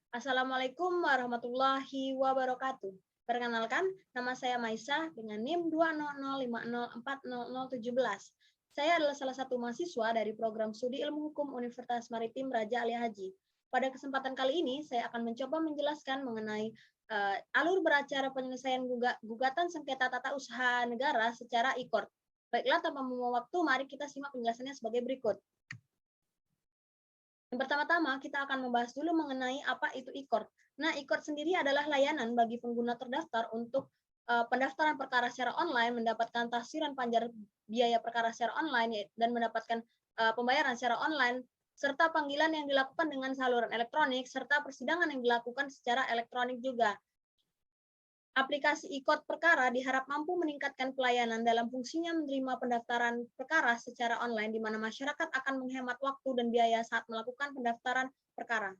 Assalamualaikum warahmatullahi wabarakatuh. Perkenalkan, nama saya Maisa dengan NIM 200504017. Saya adalah salah satu mahasiswa dari program studi Ilmu Hukum Universitas Maritim Raja Ali Haji. Pada kesempatan kali ini, saya akan mencoba menjelaskan mengenai alur beracara penyelesaian gugatan sengketa tata usaha negara secara e-court. Baiklah, tanpa membuang waktu, mari kita simak penjelasannya sebagai berikut. Yang pertama-tama, kita akan membahas dulu mengenai apa itu e-court. Nah, e-court sendiri adalah layanan bagi pengguna terdaftar untuk pendaftaran perkara secara online, mendapatkan tafsiran panjar biaya perkara secara online, dan mendapatkan pembayaran secara online, serta panggilan yang dilakukan dengan saluran elektronik, serta persidangan yang dilakukan secara elektronik juga. Aplikasi e-court perkara diharap mampu meningkatkan pelayanan dalam fungsinya menerima pendaftaran perkara secara online, di mana masyarakat akan menghemat waktu dan biaya saat melakukan pendaftaran perkara.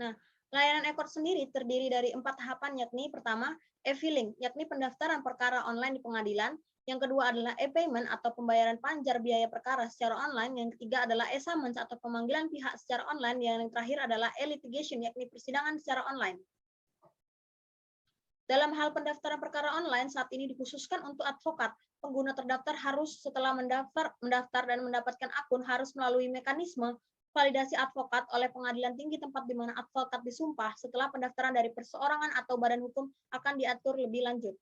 Nah, layanan e-court sendiri terdiri dari 4 tahapan, yakni pertama, e-filing, yakni pendaftaran perkara online di pengadilan. Yang kedua adalah e-payment atau pembayaran panjar biaya perkara secara online. Yang ketiga adalah e-summons atau pemanggilan pihak secara online. Yang terakhir adalah e-litigation, yakni persidangan secara online. Dalam hal pendaftaran perkara online, saat ini dikhususkan untuk advokat. Pengguna terdaftar harus setelah mendaftar dan mendapatkan akun harus melalui mekanisme validasi advokat oleh pengadilan tinggi tempat di mana advokat disumpah. Setelah pendaftaran dari perseorangan atau badan hukum akan diatur lebih lanjut.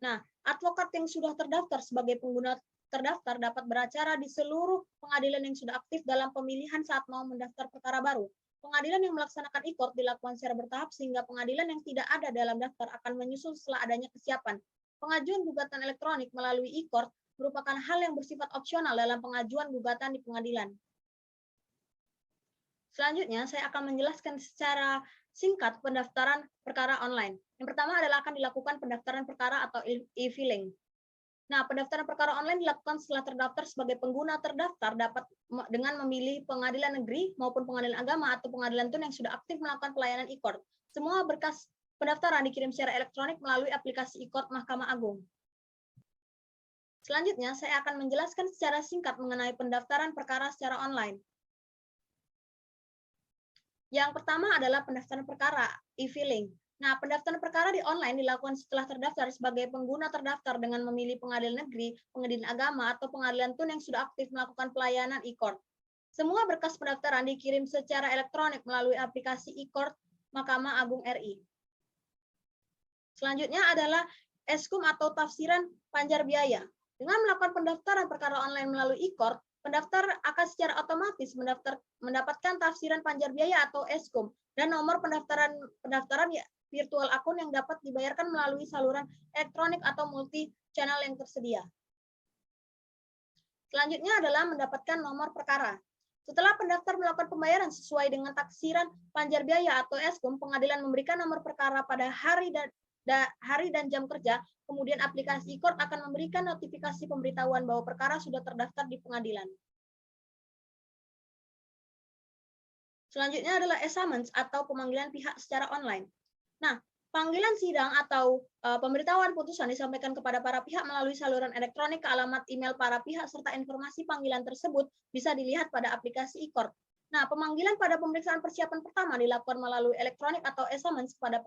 Nah, advokat yang sudah terdaftar sebagai pengguna terdaftar dapat beracara di seluruh pengadilan yang sudah aktif dalam pemilihan saat mau mendaftar perkara baru. Pengadilan yang melaksanakan e-court dilakukan secara bertahap sehingga pengadilan yang tidak ada dalam daftar akan menyusul setelah adanya kesiapan. Pengajuan gugatan elektronik melalui e-court merupakan hal yang bersifat opsional dalam pengajuan gugatan di pengadilan. Selanjutnya, saya akan menjelaskan secara singkat pendaftaran perkara online. Yang pertama adalah akan dilakukan pendaftaran perkara atau e-filing. Nah, pendaftaran perkara online dilakukan setelah terdaftar sebagai pengguna terdaftar dapat dengan memilih pengadilan negeri maupun pengadilan agama atau pengadilan tun yang sudah aktif melakukan pelayanan e-court. Semua berkas pendaftaran dikirim secara elektronik melalui aplikasi e-court Mahkamah Agung. Selanjutnya, saya akan menjelaskan secara singkat mengenai pendaftaran perkara secara online. Yang pertama adalah pendaftaran perkara, e-filing. Nah, pendaftaran perkara di online dilakukan setelah terdaftar sebagai pengguna terdaftar dengan memilih pengadilan negeri, pengadilan agama, atau pengadilan tun yang sudah aktif melakukan pelayanan e-court. Semua berkas pendaftaran dikirim secara elektronik melalui aplikasi e-court Mahkamah Agung RI. Selanjutnya adalah eskum atau tafsiran panjar biaya. Dengan melakukan pendaftaran perkara online melalui e-court, pendaftar akan secara otomatis mendapatkan tafsiran panjar biaya atau eskum dan nomor pendaftaran virtual akun yang dapat dibayarkan melalui saluran elektronik atau multi channel yang tersedia. Selanjutnya adalah mendapatkan nomor perkara. Setelah pendaftar melakukan pembayaran sesuai dengan taksiran panjar biaya atau eskum, pengadilan memberikan nomor perkara pada hari dan jam kerja, kemudian aplikasi e-court akan memberikan notifikasi pemberitahuan bahwa perkara sudah terdaftar di pengadilan. Selanjutnya adalah e-summons atau pemanggilan pihak secara online. Nah, panggilan sidang atau pemberitahuan putusan disampaikan kepada para pihak melalui saluran elektronik ke alamat email para pihak serta informasi panggilan tersebut bisa dilihat pada aplikasi e-court. Nah, pemanggilan pada pemeriksaan persiapan pertama dilakukan melalui elektronik atau e-summons kepada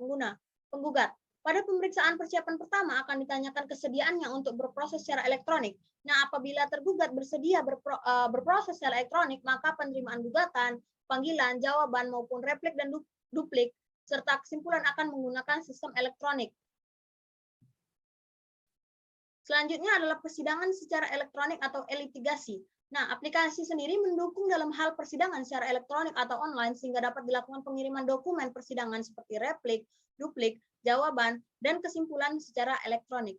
penggugat. Pada pemeriksaan persiapan pertama akan ditanyakan kesediaannya untuk berproses secara elektronik. Nah, apabila tergugat bersedia berproses secara elektronik, maka penerimaan gugatan, panggilan, jawaban, maupun replik dan duplik, serta kesimpulan akan menggunakan sistem elektronik. Selanjutnya adalah persidangan secara elektronik atau e-litigasi. Nah, aplikasi sendiri mendukung dalam hal persidangan secara elektronik atau online sehingga dapat dilakukan pengiriman dokumen persidangan seperti replik, duplik, jawaban, dan kesimpulan secara elektronik.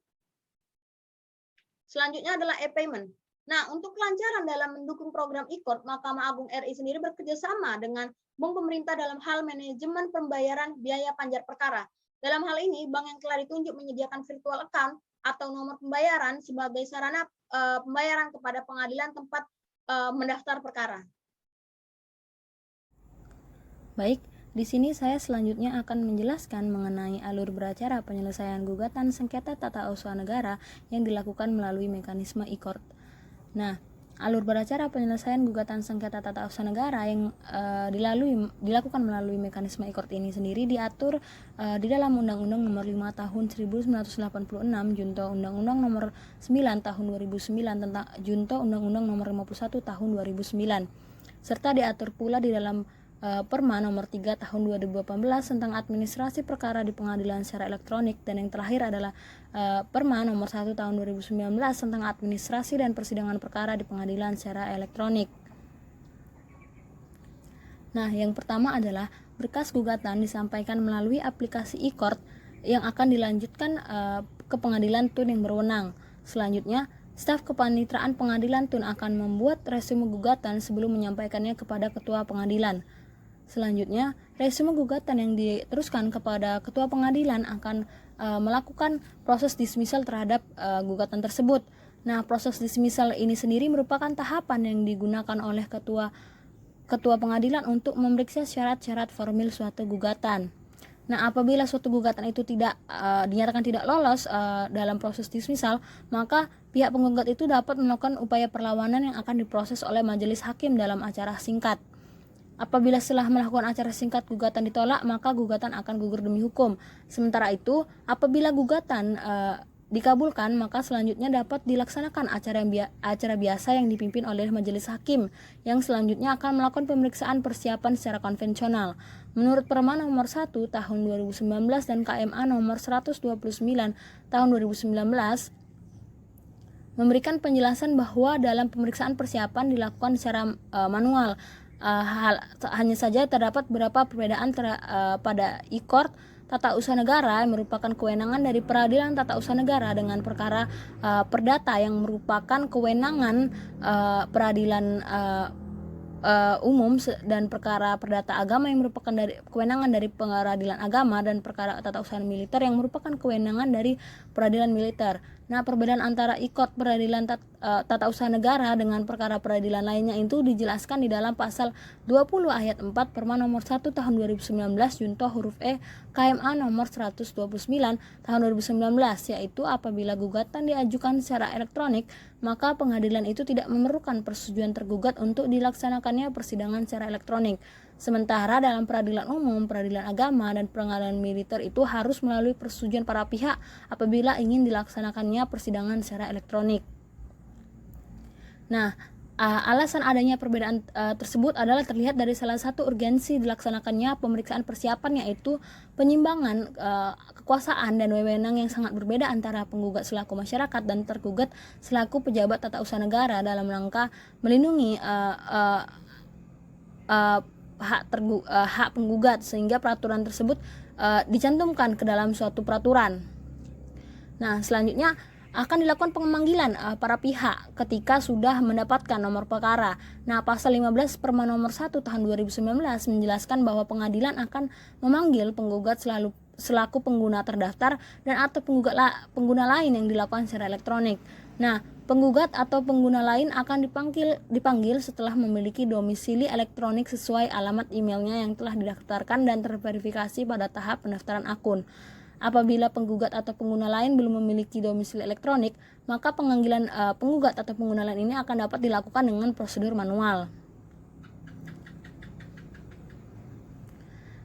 Selanjutnya adalah e-payment. Nah, untuk kelancaran dalam mendukung program e-court, Mahkamah Agung RI sendiri bekerjasama dengan bank pemerintah dalam hal manajemen pembayaran biaya panjar perkara. Dalam hal ini, bank yang telah ditunjuk menyediakan virtual account atau nomor pembayaran sebagai sarana pembayaran kepada pengadilan tempat mendaftar perkara. Baik, di sini saya selanjutnya akan menjelaskan mengenai alur beracara penyelesaian gugatan sengketa tata usaha negara yang dilakukan melalui mekanisme e-court. Nah, alur beracara penyelesaian gugatan sengketa tata usaha negara yang dilakukan melalui mekanisme e-court ini sendiri diatur di dalam Undang-Undang Nomor 5 Tahun 1986 Junto Undang-Undang Nomor 9 Tahun 2009 tentang Junto Undang-Undang Nomor 51 Tahun 2009, serta diatur pula di dalam Perma Nomor 3 Tahun 2018 tentang administrasi perkara di pengadilan secara elektronik, dan yang terakhir adalah Perma Nomor 1 Tahun 2019 tentang administrasi dan persidangan perkara di pengadilan secara elektronik. Nah, yang pertama adalah berkas gugatan disampaikan melalui aplikasi e-court yang akan dilanjutkan ke pengadilan tun yang berwenang. Selanjutnya, staf kepanitraan pengadilan tun akan membuat resume gugatan sebelum menyampaikannya kepada ketua pengadilan. Selanjutnya, resume gugatan yang diteruskan kepada ketua pengadilan akan melakukan proses dismissal terhadap gugatan tersebut. Nah, proses dismissal ini sendiri merupakan tahapan yang digunakan oleh ketua pengadilan untuk memeriksa syarat-syarat formil suatu gugatan. Nah, apabila suatu gugatan itu tidak dinyatakan tidak lolos dalam proses dismissal, maka pihak penggugat itu dapat melakukan upaya perlawanan yang akan diproses oleh majelis hakim dalam acara singkat. Apabila setelah melakukan acara singkat gugatan ditolak, maka gugatan akan gugur demi hukum. Sementara itu, apabila gugatan dikabulkan, maka selanjutnya dapat dilaksanakan acara biasa yang dipimpin oleh majelis hakim, yang selanjutnya akan melakukan pemeriksaan persiapan secara konvensional. Menurut Perma Nomor 1 Tahun 2019 dan KMA Nomor 129 Tahun 2019 memberikan penjelasan bahwa dalam pemeriksaan persiapan dilakukan secara manual. Hanya saja terdapat beberapa perbedaan pada e-court tata usaha negara yang merupakan kewenangan dari peradilan tata usaha negara dengan perkara perdata yang merupakan kewenangan peradilan umum, dan perkara perdata agama yang merupakan kewenangan dari peradilan agama, dan perkara tata usaha militer yang merupakan kewenangan dari peradilan militer. Nah, perbedaan antara e-court peradilan tata usaha negara dengan perkara peradilan lainnya itu dijelaskan di dalam pasal 20 ayat 4 Perma Nomor 1 Tahun 2019 junto huruf E KMA Nomor 129 Tahun 2019, yaitu apabila gugatan diajukan secara elektronik, maka pengadilan itu tidak memerlukan persetujuan tergugat untuk dilaksanakannya persidangan secara elektronik. Sementara dalam peradilan umum, peradilan agama, dan pengadilan militer itu harus melalui persetujuan para pihak apabila ingin dilaksanakannya persidangan secara elektronik. Nah, alasan adanya perbedaan tersebut adalah terlihat dari salah satu urgensi dilaksanakannya pemeriksaan persiapan, yaitu penyimbangan kekuasaan dan wewenang yang sangat berbeda antara penggugat selaku masyarakat dan tergugat selaku pejabat tata usaha negara dalam rangka melindungi hak penggugat, sehingga peraturan tersebut dicantumkan ke dalam suatu peraturan. Nah, selanjutnya akan dilakukan pemanggilan para pihak ketika sudah mendapatkan nomor perkara. Nah, pasal 15 Perma Nomor 1 Tahun 2019 menjelaskan bahwa pengadilan akan memanggil penggugat selaku pengguna terdaftar dan atau pengguna lain yang dilakukan secara elektronik. Nah, penggugat atau pengguna lain akan dipanggil setelah memiliki domisili elektronik sesuai alamat emailnya yang telah didaftarkan dan terverifikasi pada tahap pendaftaran akun. Apabila penggugat atau pengguna lain belum memiliki domisili elektronik, maka pemanggilan penggugat atau pengguna lain ini akan dapat dilakukan dengan prosedur manual.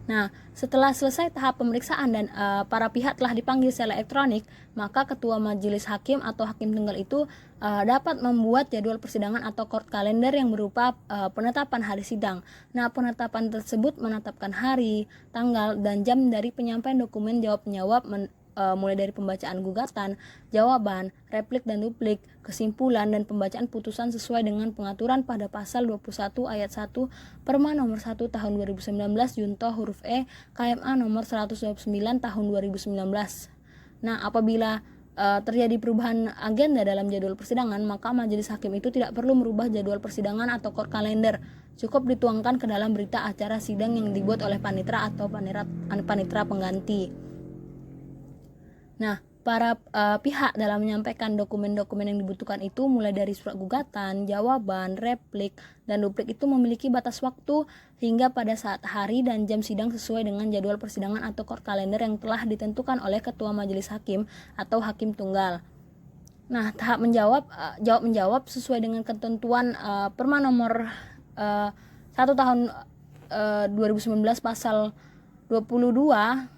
Nah, setelah selesai tahap pemeriksaan dan para pihak telah dipanggil secara elektronik, maka ketua majelis hakim atau hakim tunggal itu dapat membuat jadwal persidangan atau court calendar yang berupa penetapan hari sidang. Nah, penetapan tersebut menetapkan hari, tanggal, dan jam dari penyampaian dokumen jawab-menjawab mulai dari pembacaan gugatan, jawaban, replik dan duplik, kesimpulan, dan pembacaan putusan sesuai dengan pengaturan pada pasal 21 ayat 1 Perma Nomor 1 Tahun 2019 junto huruf E KMA Nomor 129 Tahun 2019. Nah, apabila terjadi perubahan agenda dalam jadwal persidangan, maka majelis hakim itu tidak perlu merubah jadwal persidangan atau court calendar. Cukup dituangkan ke dalam berita acara sidang yang dibuat oleh panitera atau panitera pengganti. Nah, para pihak dalam menyampaikan dokumen-dokumen yang dibutuhkan itu mulai dari surat gugatan, jawaban, replik, dan duplik itu memiliki batas waktu hingga pada saat hari dan jam sidang sesuai dengan jadwal persidangan atau court calendar yang telah ditentukan oleh ketua majelis hakim atau hakim tunggal. Nah, tahap jawab-menjawab sesuai dengan ketentuan Perma nomor 1 tahun 2019 pasal 22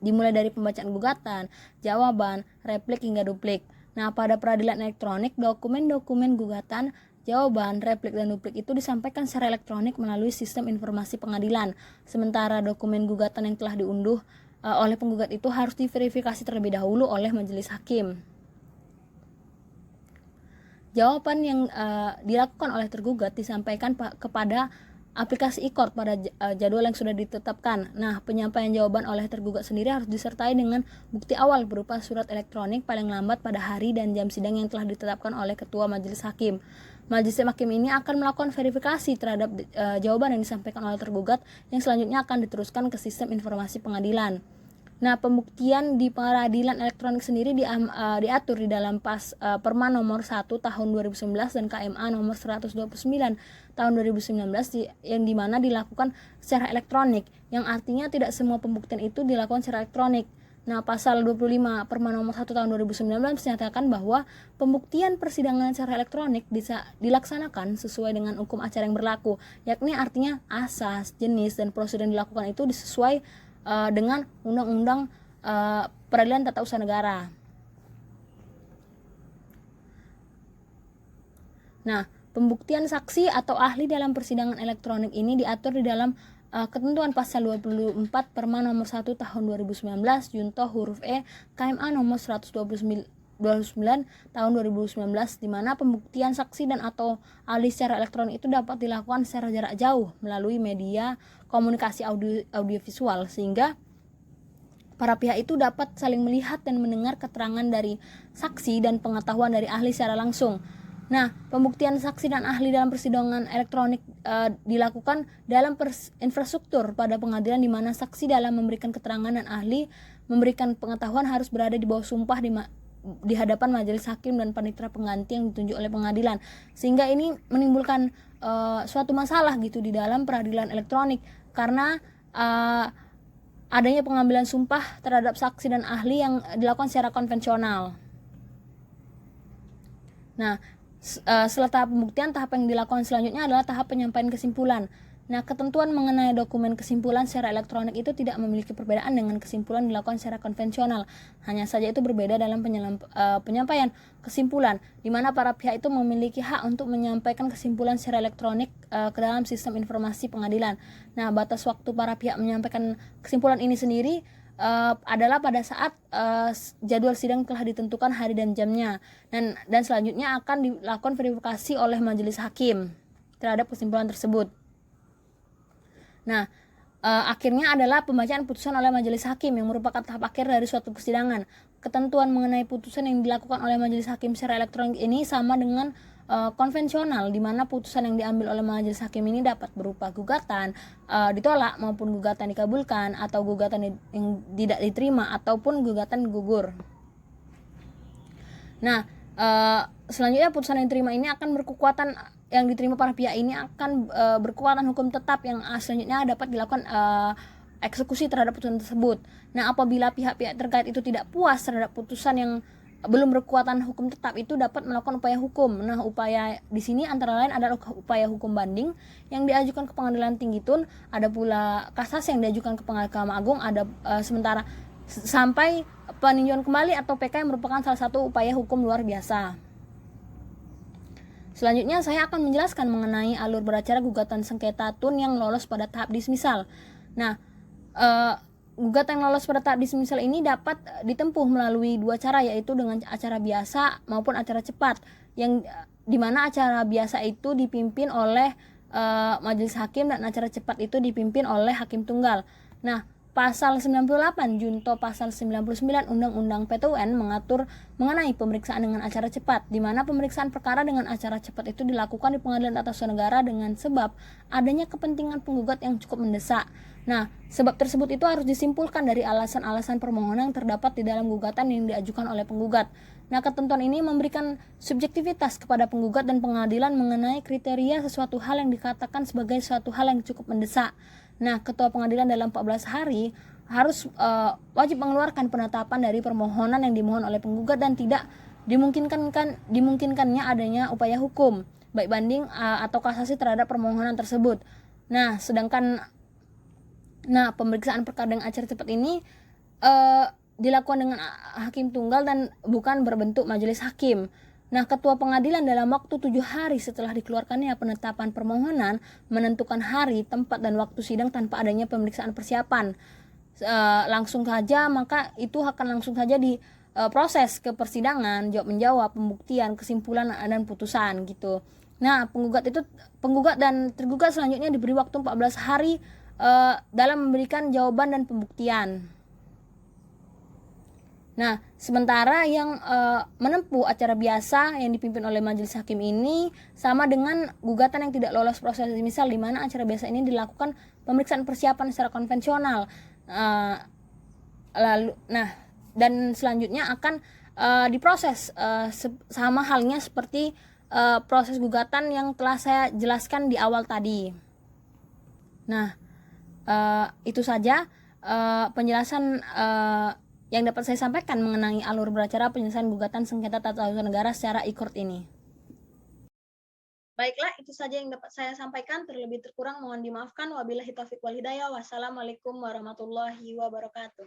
dimulai dari pembacaan gugatan, jawaban, replik hingga duplik. Nah, pada peradilan elektronik, dokumen-dokumen gugatan, jawaban, replik, dan duplik itu disampaikan secara elektronik melalui sistem informasi pengadilan. Sementara dokumen gugatan yang telah diunduh oleh penggugat itu harus diverifikasi terlebih dahulu oleh majelis hakim. Jawaban yang dilakukan oleh tergugat disampaikan kepada aplikasi e-court pada jadwal yang sudah ditetapkan. Nah, penyampaian jawaban oleh tergugat sendiri harus disertai dengan bukti awal berupa surat elektronik paling lambat pada hari dan jam sidang yang telah ditetapkan oleh ketua majelis hakim. Majelis hakim ini akan melakukan verifikasi terhadap jawaban yang disampaikan oleh tergugat yang selanjutnya akan diteruskan ke sistem informasi pengadilan. Nah, pembuktian di peradilan elektronik sendiri diatur di dalam Perma nomor 1 tahun 2011 dan KMA nomor 129 tahun 2019 yang dimana dilakukan secara elektronik, yang artinya tidak semua pembuktian itu dilakukan secara elektronik. Nah, pasal 25 Perma nomor 1 tahun 2019 menyatakan bahwa pembuktian persidangan secara elektronik bisa dilaksanakan sesuai dengan hukum acara yang berlaku, yakni artinya asas, jenis, dan prosedur yang dilakukan itu sesuai dengan Undang-Undang Peradilan Tata Usaha Negara. Nah, pembuktian saksi atau ahli dalam persidangan elektronik ini diatur di dalam ketentuan pasal 24 Perma nomor 1 tahun 2019 junto huruf E KMA nomor 129 tahun 2019, di mana pembuktian saksi dan atau ahli secara elektronik itu dapat dilakukan secara jarak jauh melalui media komunikasi audiovisual, sehingga para pihak itu dapat saling melihat dan mendengar keterangan dari saksi dan pengetahuan dari ahli secara langsung. Nah, pembuktian saksi dan ahli dalam persidangan elektronik dilakukan dalam infrastruktur pada pengadilan, di mana saksi dalam memberikan keterangan dan ahli memberikan pengetahuan harus berada di bawah sumpah di hadapan majelis hakim dan panitera pengganti yang ditunjuk oleh pengadilan, sehingga ini menimbulkan suatu masalah gitu di dalam peradilan elektronik karena adanya pengambilan sumpah terhadap saksi dan ahli yang dilakukan secara konvensional. Nah, setelah tahap pembuktian, tahap yang dilakukan selanjutnya adalah tahap penyampaian kesimpulan. Nah, ketentuan mengenai dokumen kesimpulan secara elektronik itu tidak memiliki perbedaan dengan kesimpulan dilakukan secara konvensional. Hanya saja itu berbeda dalam penyampaian kesimpulan, di mana para pihak itu memiliki hak untuk menyampaikan kesimpulan secara elektronik ke dalam sistem informasi pengadilan. Nah, batas waktu para pihak menyampaikan kesimpulan ini sendiri adalah pada saat jadwal sidang telah ditentukan hari dan jamnya, dan selanjutnya akan dilakukan verifikasi oleh majelis hakim terhadap kesimpulan tersebut. Nah, akhirnya adalah pembacaan putusan oleh majelis hakim yang merupakan tahap akhir dari suatu persidangan. Ketentuan mengenai putusan yang dilakukan oleh majelis hakim secara elektronik ini sama dengan konvensional, di mana putusan yang diambil oleh majelis hakim ini dapat berupa gugatan ditolak maupun gugatan dikabulkan, atau gugatan yang tidak diterima ataupun gugatan gugur. Nah, selanjutnya putusan yang diterima ini akan berkekuatan, yang diterima para pihak ini akan berkekuatan hukum tetap yang selanjutnya dapat dilakukan eksekusi terhadap putusan tersebut. Nah, apabila pihak-pihak terkait itu tidak puas terhadap putusan yang belum berkekuatan hukum tetap, itu dapat melakukan upaya hukum. Nah, upaya di sini antara lain adalah upaya hukum banding yang diajukan ke Pengadilan Tinggi Tun, ada pula kasasi yang diajukan ke Mahkamah Agung, ada sementara sampai peninjauan kembali atau PK yang merupakan salah satu upaya hukum luar biasa. Selanjutnya saya akan menjelaskan mengenai alur beracara gugatan sengketa Tun yang lolos pada tahap dismisal. Nah, gugatan yang lolos pada tahap dismisal ini dapat ditempuh melalui dua cara, yaitu dengan acara biasa maupun acara cepat, yang dimana acara biasa itu dipimpin oleh majelis hakim dan acara cepat itu dipimpin oleh hakim tunggal. Nah, Pasal 98 junto pasal 99 Undang-Undang PTUN mengatur mengenai pemeriksaan dengan acara cepat, di mana pemeriksaan perkara dengan acara cepat itu dilakukan di Pengadilan Tata Usaha Negara dengan sebab adanya kepentingan penggugat yang cukup mendesak. Nah, sebab tersebut itu harus disimpulkan dari alasan-alasan permohonan yang terdapat di dalam gugatan yang diajukan oleh penggugat. Nah, ketentuan ini memberikan subjektivitas kepada penggugat dan pengadilan mengenai kriteria sesuatu hal yang dikatakan sebagai suatu hal yang cukup mendesak. Nah, ketua pengadilan dalam 14 hari harus wajib mengeluarkan penetapan dari permohonan yang dimohon oleh penggugat dan tidak dimungkinkannya adanya upaya hukum baik banding atau kasasi terhadap permohonan tersebut. Nah, pemeriksaan perkara dengan acara cepat ini dilakukan dengan hakim tunggal dan bukan berbentuk majelis hakim. Nah, ketua pengadilan dalam waktu 7 hari setelah dikeluarkannya penetapan permohonan menentukan hari, tempat, dan waktu sidang tanpa adanya pemeriksaan persiapan. Langsung saja, maka itu akan langsung saja diproses ke persidangan, jawab menjawab, pembuktian, kesimpulan, dan putusan gitu. Nah, penggugat dan tergugat selanjutnya diberi waktu 14 hari dalam memberikan jawaban dan pembuktian. Nah, sementara yang menempuh acara biasa yang dipimpin oleh majelis hakim ini sama dengan gugatan yang tidak lolos proses misal, di mana acara biasa ini dilakukan pemeriksaan persiapan secara konvensional. Dan selanjutnya akan diproses sama halnya seperti proses gugatan yang telah saya jelaskan di awal tadi. Nah, itu saja penjelasan yang dapat saya sampaikan mengenai alur beracara penyelesaian gugatan sengketa tata usaha negara secara e-court ini. Baiklah, itu saja yang dapat saya sampaikan. Terlebih terkurang mohon dimaafkan. Wabillahi taufiq wal hidayah. Wassalamualaikum warahmatullahi wabarakatuh.